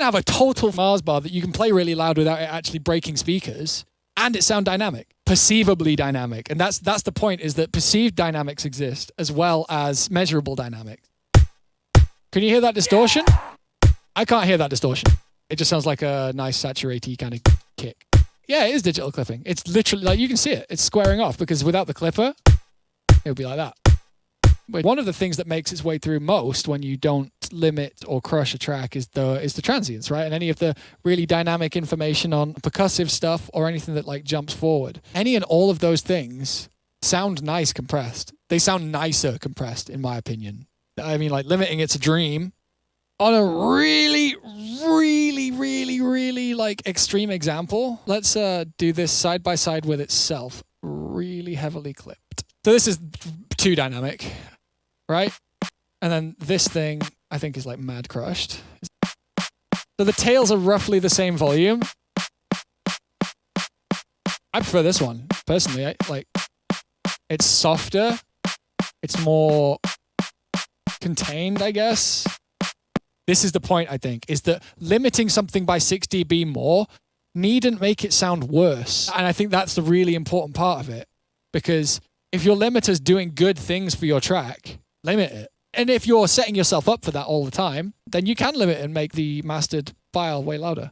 can have a total Mars bar that you can play really loud without it actually breaking speakers, and it sound dynamic, perceivably dynamic. And that's the point, is that perceived dynamics exist as well as measurable dynamics. Can you hear that distortion? I can't hear that distortion. It just sounds like a nice saturated kind of kick. Yeah, it is digital clipping. It's literally, like, you can see it. It's squaring off, because without the clipper, it would be like that. But one of the things that makes its way through most when you don't limit or crush a track is the transients, right? And any of the really dynamic information on percussive stuff or anything that like jumps forward. Any and all of those things sound nice compressed. They sound nicer compressed, in my opinion. I mean, like, limiting it's a dream. On a really, really, really, really like extreme example, let's do this side by side with itself, really heavily clipped. So this is too dynamic, right? And then this thing, I think, is like mad crushed. So the tails are roughly the same volume. I prefer this one, personally. It's softer. It's more contained, I guess. This is the point, I think, is that limiting something by 6 dB more needn't make it sound worse. And I think that's the really important part of it. Because if your limiter's doing good things for your track, limit it. And if you're setting yourself up for that all the time, then you can limit and make the mastered file way louder.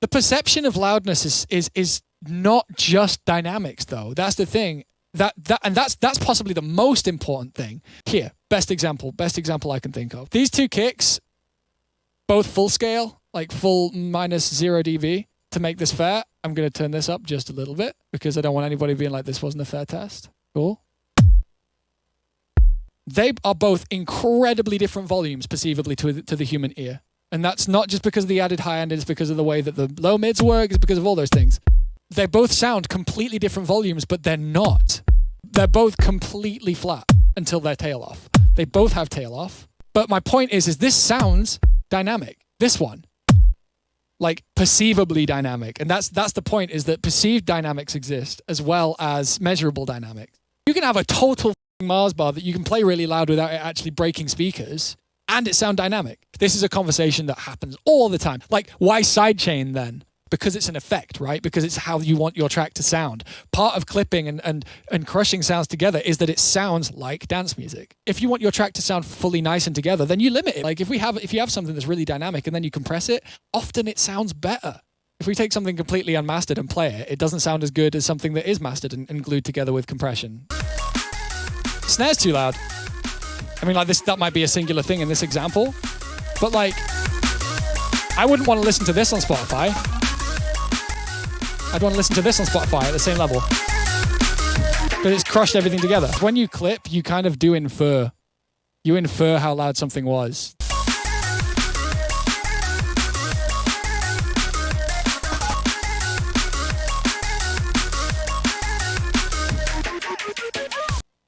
The perception of loudness is not just dynamics, though. That's the thing. That's possibly the most important thing. Here, best example I can think of. These two kicks, both full scale, like full minus 0 dB. To make this fair, I'm going to turn this up just a little bit, because I don't want anybody being like, this wasn't a fair test. Cool. They are both incredibly different volumes perceivably to the human ear. And that's not just because of the added high end, it's because of the way that the low mids work, it's because of all those things. They both sound completely different volumes, but they're not. They're both completely flat until they're tail off. They both have tail off. But my point is this sounds dynamic. This one. Like perceivably dynamic. And that's the point, is that perceived dynamics exist as well as measurable dynamics. You can have a total Mars bar that you can play really loud without it actually breaking speakers, and it sound dynamic. This is a conversation that happens all the time. Like, why sidechain then? Because it's an effect, right? Because it's how you want your track to sound. Part of clipping and crushing sounds together is that it sounds like dance music. If you want your track to sound fully nice and together, then you limit it. Like if you have something that's really dynamic and then you compress it, often it sounds better. If we take something completely unmastered and play it, it doesn't sound as good as something that is mastered and glued together with compression. Snare's too loud. I mean, like that might be a singular thing in this example, but like, I wouldn't want to listen to this on Spotify. I'd want to listen to this on Spotify at the same level, but it's crushed everything together. When you clip, you kind of do infer. You infer how loud something was.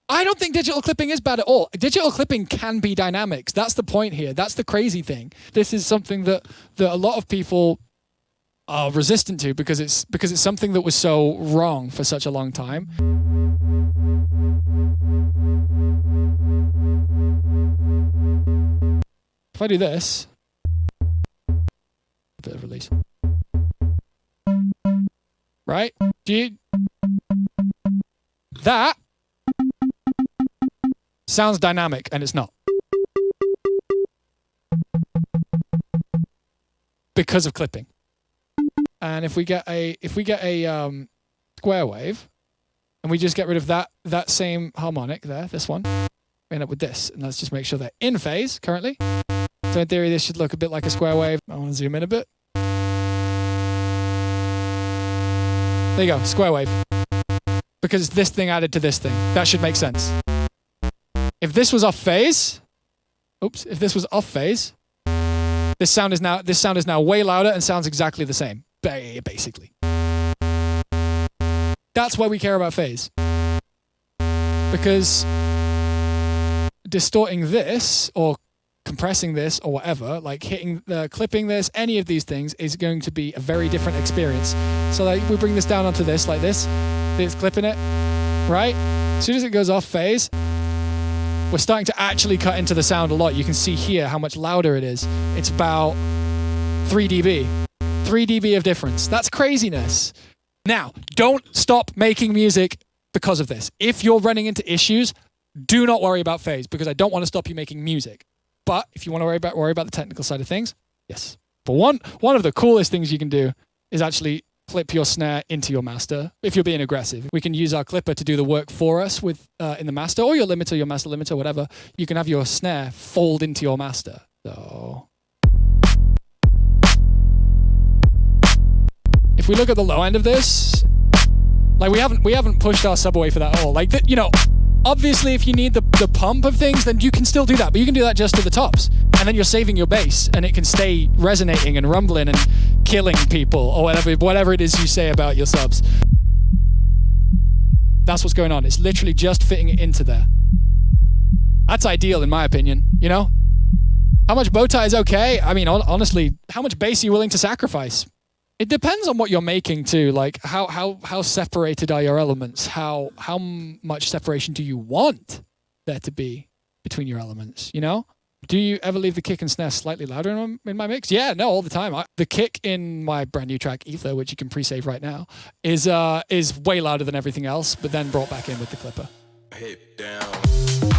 I don't think digital clipping is bad at all. Digital clipping can be dynamics. That's the point here. That's the crazy thing. This is something that a lot of people are resistant to because it's something that was so wrong for such a long time. If I do this, a bit of release. Right? That sounds dynamic, and it's not. Because of clipping. And if we get a square wave, and we just get rid of that same harmonic there, this one, we end up with this. And let's just make sure they're in phase currently. So in theory, this should look a bit like a square wave. I want to zoom in a bit. There you go, square wave. Because it's this thing added to this thing. That should make sense. If this was off phase, if this was off phase, this sound is now way louder and sounds exactly the same, basically. That's why we care about phase. Because distorting this or compressing this or whatever, like clipping this, any of these things is going to be a very different experience. So like we bring this down onto this like this, it's clipping it, right? As soon as it goes off phase, we're starting to actually cut into the sound a lot. You can see here how much louder it is. It's about 3 dB. 3 dB of difference. That's craziness. Now, don't stop making music because of this. If you're running into issues, do not worry about phase, because I don't want to stop you making music. But if you want to worry about the technical side of things, yes. But one of the coolest things you can do is actually clip your snare into your master if you're being aggressive. We can use our clipper to do the work for us with in the master, or your limiter, your master limiter, whatever. You can have your snare fold into your master. So if we look at the low end of this, like we haven't pushed our sub away for that at all. Like, obviously if you need the pump of things, then you can still do that, but you can do that just to the tops. And then you're saving your bass, and it can stay resonating and rumbling and killing people, or whatever it is you say about your subs. That's what's going on. It's literally just fitting it into there. That's ideal in my opinion, you know? How much bow tie is okay? I mean, honestly, how much bass are you willing to sacrifice? It depends on what you're making too. Like how separated are your elements? How much separation do you want there to be between your elements, you know? Do you ever leave the kick and snare slightly louder in my mix? Yeah, no, all the time. The kick in my brand new track, Ether, which you can pre-save right now, is way louder than everything else, but then brought back in with the clipper. Hit down.